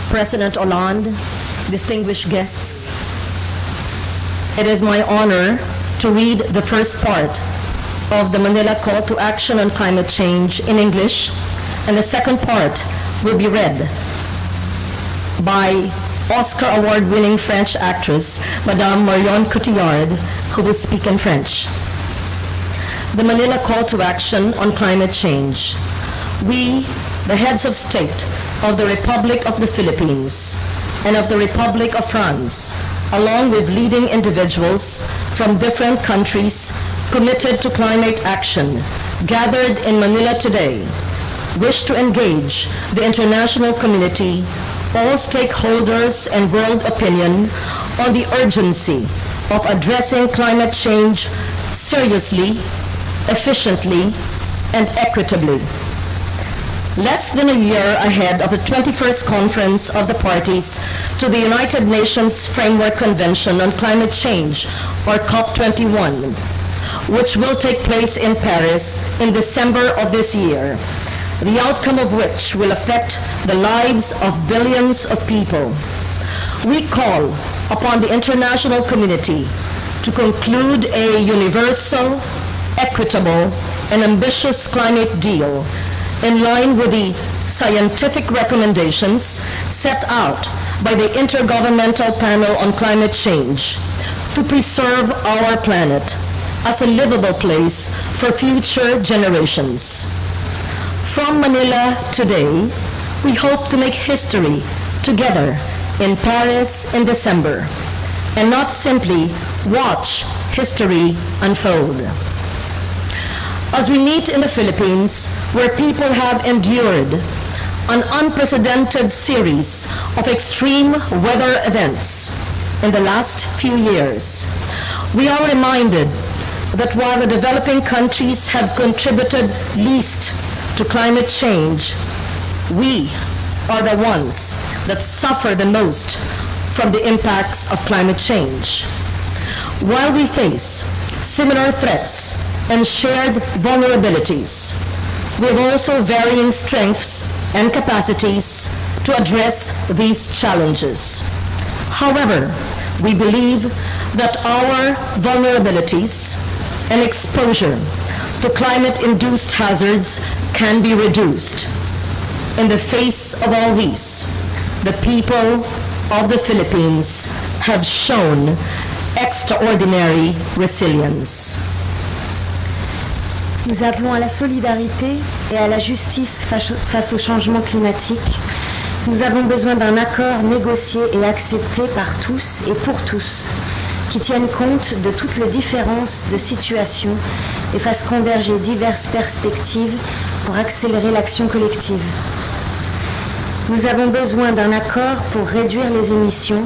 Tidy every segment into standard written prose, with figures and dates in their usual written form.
President Hollande, distinguished guests, it is my honor to read the first part of the Manila Call to Action on Climate Change in English, and the second part will be read by Oscar Award-winning French actress, Madame Marion Cotillard, who will speak in French. The Manila Call to Action on Climate Change. We, the heads of state of the Republic of the Philippines and of the Republic of France, along with leading individuals from different countries committed to climate action, gathered in Manila today, wish to engage the international community, all stakeholders and world opinion on the urgency of addressing climate change seriously, efficiently, and equitably. Less than a year ahead of the 21st Conference of the Parties to the United Nations Framework Convention on Climate Change, or COP21, which will take place in Paris in December of this year, the outcome of which will affect the lives of billions of people. We call upon the international community to conclude a universal, equitable, and ambitious climate deal in line with the scientific recommendations set out by the Intergovernmental Panel on Climate Change to preserve our planet as a livable place for future generations. From Manila today, we hope to make history together in Paris in December, and not simply watch history unfold. As we meet in the Philippines, where people have endured an unprecedented series of extreme weather events in the last few years, we are reminded that while the developing countries have contributed least to climate change, we are the ones that suffer the most from the impacts of climate change. While we face similar threats and shared vulnerabilities, we have also varying strengths and capacities to address these challenges. However, we believe that our vulnerabilities and exposure to climate-induced hazards can be reduced. In the face of all these, the people of the Philippines have shown extraordinary resilience. Nous appelons à la solidarité et à la justice face au changement climatique. Nous avons besoin d'un accord négocié et accepté par tous et pour tous, qui tienne compte de toutes les différences de situation et fasse converger diverses perspectives pour accélérer l'action collective. Nous avons besoin d'un accord pour réduire les émissions,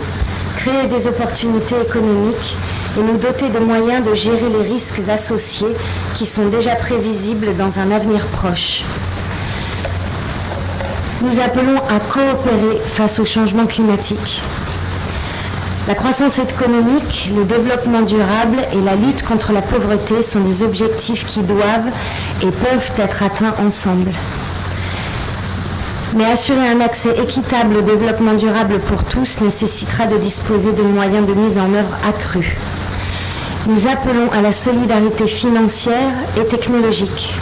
créer des opportunités économiques et nous doter de moyens de gérer les risques associés qui sont déjà prévisibles dans un avenir proche. Nous appelons à coopérer face au changement climatique. La croissance économique, le développement durable et la lutte contre la pauvreté sont des objectifs qui doivent et peuvent être atteints ensemble. Mais assurer un accès équitable au développement durable pour tous nécessitera de disposer de moyens de mise en œuvre accrus. Nous appelons à la solidarité financière et technologique.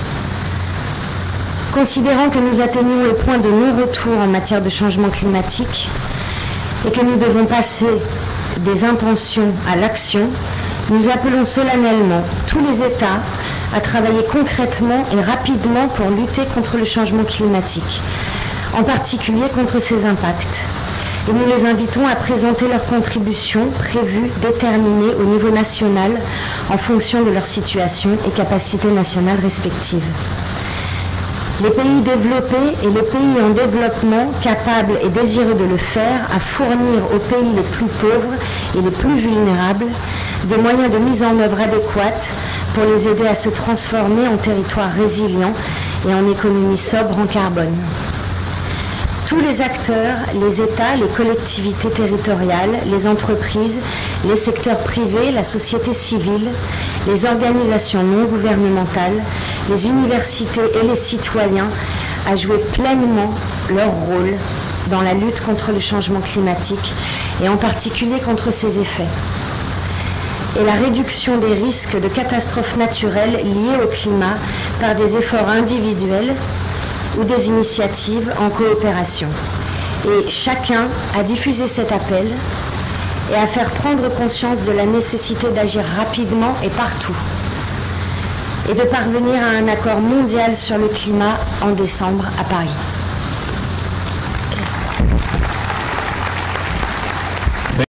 Considérant que nous atteignons le point de non-retour en matière de changement climatique et que nous devons passer des intentions à l'action, nous appelons solennellement tous les États à travailler concrètement et rapidement pour lutter contre le changement climatique, en particulier contre ses impacts. Et nous les invitons à présenter leurs contributions prévues, déterminées au niveau national en fonction de leur situation et capacités nationales respectives. Les pays développés et les pays en développement capables et désireux de le faire à fournir aux pays les plus pauvres et les plus vulnérables des moyens de mise en œuvre adéquates pour les aider à se transformer en territoire résilient et en économie sobre en carbone. Tous les acteurs, les États, les collectivités territoriales, les entreprises, les secteurs privés, la société civile, les organisations non gouvernementales, les universités et les citoyens à jouer pleinement leur rôle dans la lutte contre le changement climatique et en particulier contre ses effets, et la réduction des risques de catastrophes naturelles liées au climat par des efforts individuels ou des initiatives en coopération. Et chacun a diffusé cet appel et à faire prendre conscience de la nécessité d'agir rapidement et partout, et de parvenir à un accord mondial sur le climat en décembre à Paris.